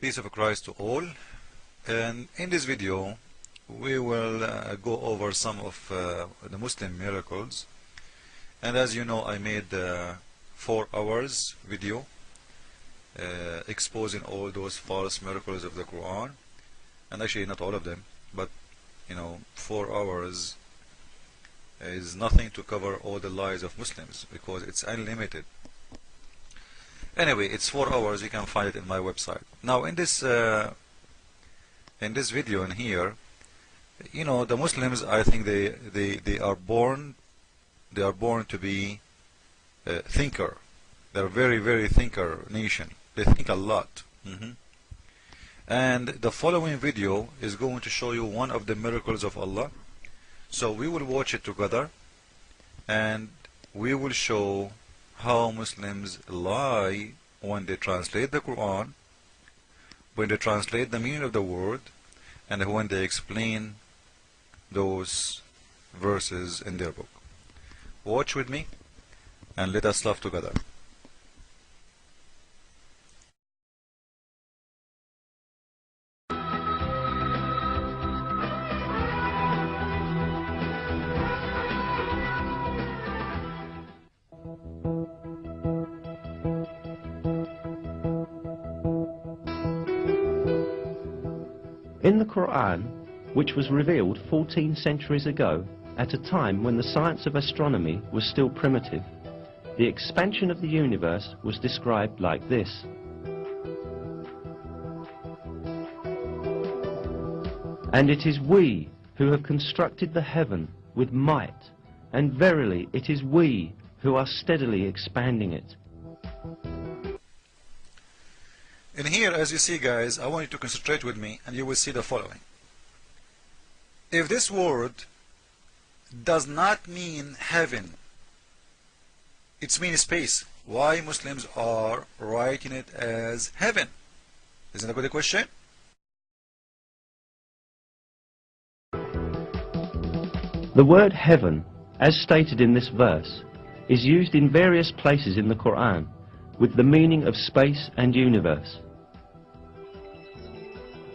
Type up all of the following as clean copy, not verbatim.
Peace of Christ to all, and in this video we will go over some of the Muslim miracles. And as you know, I made 4 hours video exposing all those false miracles of the Quran, and actually not all of them, but 4 hours is nothing to cover all the lies of Muslims because it's unlimited. Anyway, it's 4 hours. You can find it in my website. Now in this video in here, the Muslims, I think they are born to be thinker. They're very thinker nation. They think a lot. And the following video is going to show you one of the miracles of Allah. So we will watch it together, and we will show how Muslims lie when they translate the Quran, when they translate the meaning of the word, and when they explain those verses in their book. Watch with me and let us laugh together. In the Quran, which was revealed 14 centuries ago, at a time when the science of astronomy was still primitive, the expansion of the universe was described like this. And it is we who have constructed the heaven with might, and verily it is we who are steadily expanding it. In here, as you see, guys, I want you to concentrate with me, and you will see the following. If this word does not mean heaven, it means space. Why Muslims are writing it as heaven? Isn't that a good question? The word heaven, as stated in this verse, is used in various places in the Quran with the meaning of space and universe.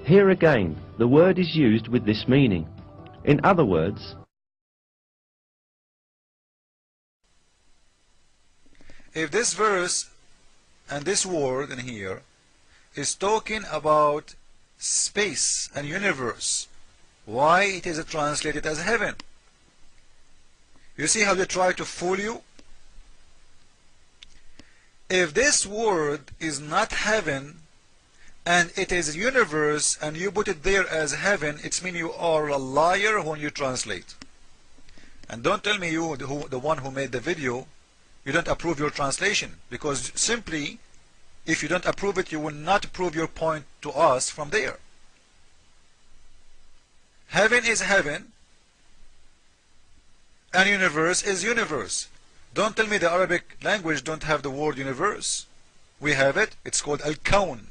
Here again, the word is used with this meaning. In other words, if this verse and this word in here is talking about space and universe, why it is translated as heaven? You see how they try to fool you? If this word is not heaven and it is universe and you put it there as heaven, it means you are a liar when you translate. And don't tell me you, the one who made the video, you don't approve your translation, because simply if you don't approve it, you will not prove your point to us from there. Heaven is heaven and universe is universe. Don't tell me the Arabic language don't have the word universe. We have it. It's called al-kawn.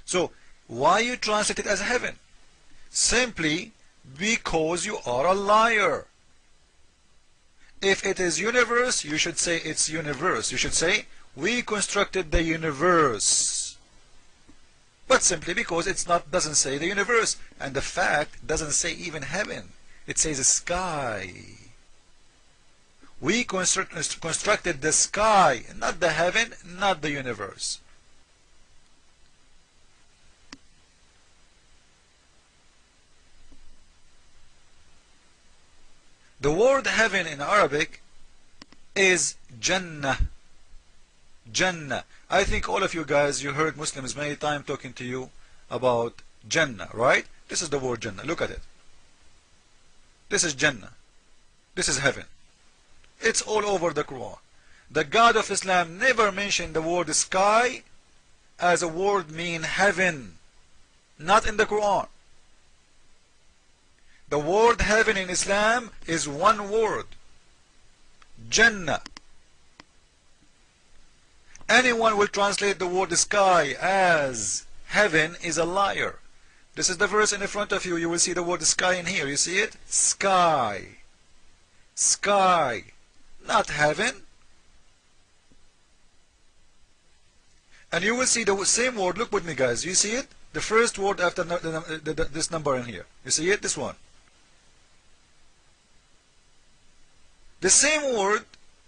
So why you translate it as heaven? Simply because you are a liar. If it is universe, you should say it's universe. You should say we constructed the universe. But simply because it's not, doesn't say the universe, and the fact doesn't say even heaven. It says the sky. We constructed the sky, not the heaven, not the universe. The word heaven in Arabic is Jannah. Jannah. I think all of you guys, you heard Muslims many times talking to you about Jannah, right? This is the word Jannah. Look at it. This is Jannah. This is heaven. It's all over the Quran. The God of Islam never mentioned the word sky as a word mean heaven. Not in the Quran. The word heaven in Islam is one word. Jannah. Anyone will translate the word sky as heaven is a liar. This is the verse in the front of you. You will see the word sky in here. You see it? Sky. Sky. Not heaven. And you will see the same word. Look with me, guys. You see it? The first word after this number in here. You see it? This one. The same word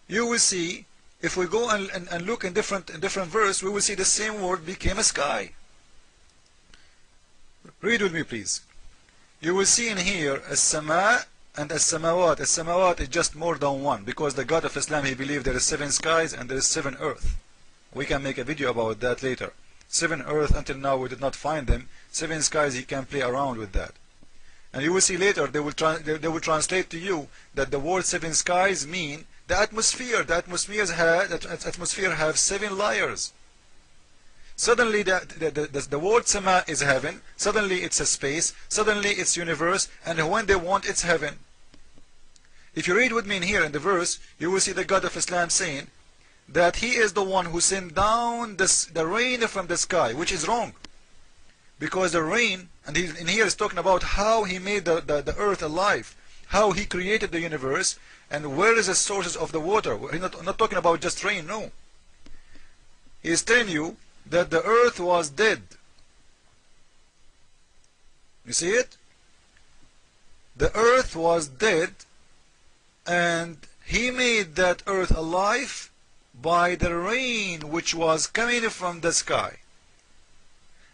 you will see, if we go and look in different verse, we will see the same word became a sky. Read with me, please. You will see in here as-sama and as-samawat. As-samawat is just more than one, because the God of Islam, he believed there is 7 skies and there is 7 earth. We can make a video about that later. 7 earth, until now we did not find them. 7 skies, he can play around with that. And you will see later, they will translate to you that the word 7 skies mean the atmosphere. The atmosphere have 7 layers. Suddenly the word sama is heaven, suddenly it's a space, suddenly it's universe, and when they want, it's heaven. If you read with me in here in the verse, you will see the God of Islam saying that he is the one who sent down the rain from the sky, which is wrong. Because the rain, and in here is talking about how he made the earth alive, how he created the universe, and where is the sources of the water. He's not talking about just rain, no. He is telling you that the earth was dead. You see it? The earth was dead, and he made that earth alive by the rain which was coming from the sky.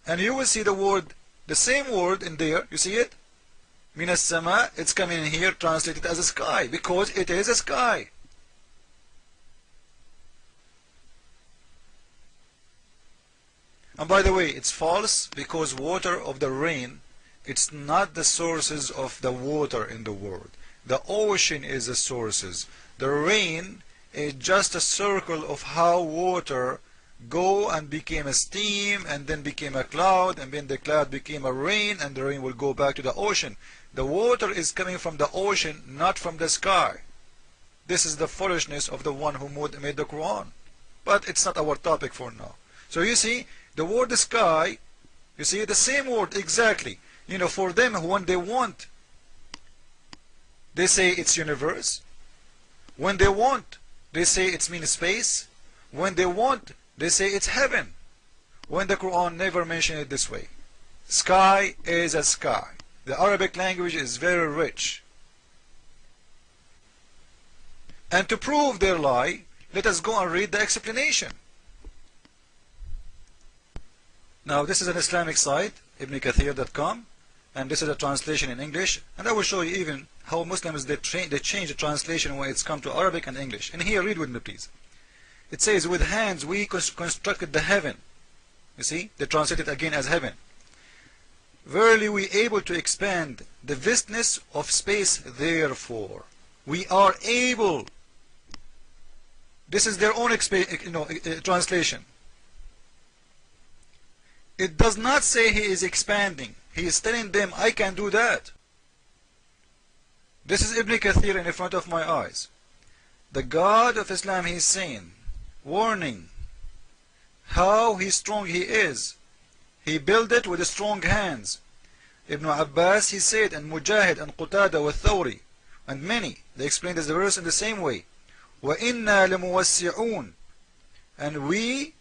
And you will see the same word in there. You see it? Minas sama, it's coming in here translated as a sky, because it is a sky. And by the way, it's false, because water of the rain, it's not the sources of the water in the world. The ocean is the sources. The rain is just a circle of how water go and became a steam, and then became a cloud, and then the cloud became a rain, and the rain will go back to the ocean. The water is coming from the ocean, not from the sky. This is the foolishness of the one who made the Quran. But it's not our topic for now. So you see, the word sky, you see, the same word exactly. You know, for them, when they want, they say it's universe. When they want, they say it's mean space. When they want, they say it's heaven. When the Quran never mentioned it this way. Sky is a sky. The Arabic language is very rich. And to prove their lie, let us go and read the explanation. Now this is an Islamic site, ibnkathir.com, and this is a translation in English, and I will show you even how Muslims they change the translation when it's come to Arabic and English. And here, read with me, please. It says, with hands we constructed the heaven. You see, they translate it again as heaven. Verily we able to expand the vastness of space, therefore we are able. This is their own translation. It does not say he is expanding. He is telling them, I can do that. This is Ibn Kathir in front of my eyes. The God of Islam, he is saying, warning how strong he is. He built it with strong hands. Ibn Abbas, he said, and Mujahid and Qutada wa Thawri, and many, they explained this verse in the same way. وَإِنَّا لَمُوَسِّعُونَ, and we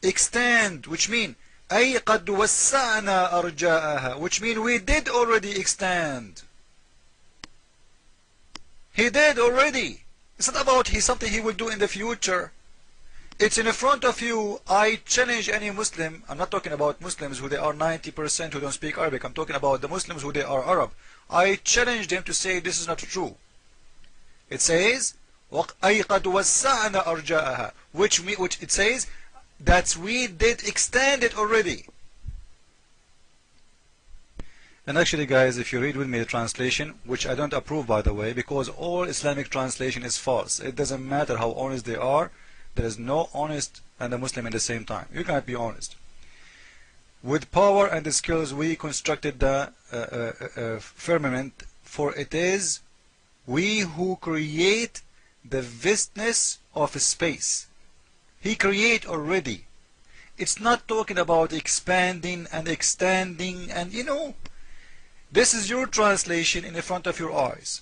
extend, which mean أي قد وسعنا أرجاءها, which mean we did already extend. He did already. It's not about something he will do in the future. It's in front of you. I challenge any Muslim. I'm not talking about Muslims who they are 90% who don't speak Arabic. I'm talking about the Muslims who they are Arab. I challenge them to say this is not true. It says أي قد وسعنا أرجاءها, which it says that we did extend it already. And actually, guys, if you read with me the translation, which I don't approve, by the way, because all Islamic translation is false. It doesn't matter how honest they are. There is no honest and a Muslim at the same time. You cannot be honest. With power and the skills we constructed the firmament, for it is we who create the vastness of space. He create already. It's not talking about expanding and extending, and this is your translation in the front of your eyes.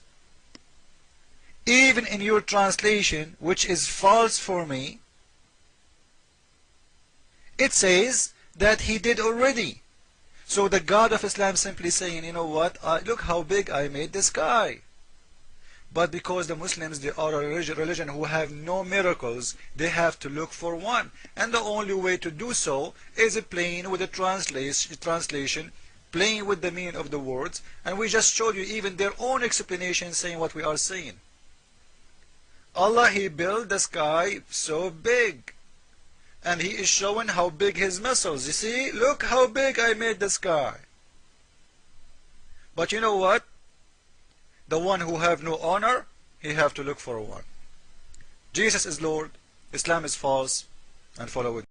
Even in your translation, which is false for me, It says that he did already. So the God of Islam simply saying, you know what, look how big I made the sky. But because the Muslims, they are a religion who have no miracles, they have to look for one. And the only way to do so is playing with the translation, playing with the meaning of the words. And we just showed you even their own explanation saying what we are saying. Allah, He built the sky so big. And He is showing how big His muscles. You see, look how big I made the sky. But you know what? The one who have no honor, he have to look for one. Jesus is Lord, Islam is false, and follow it.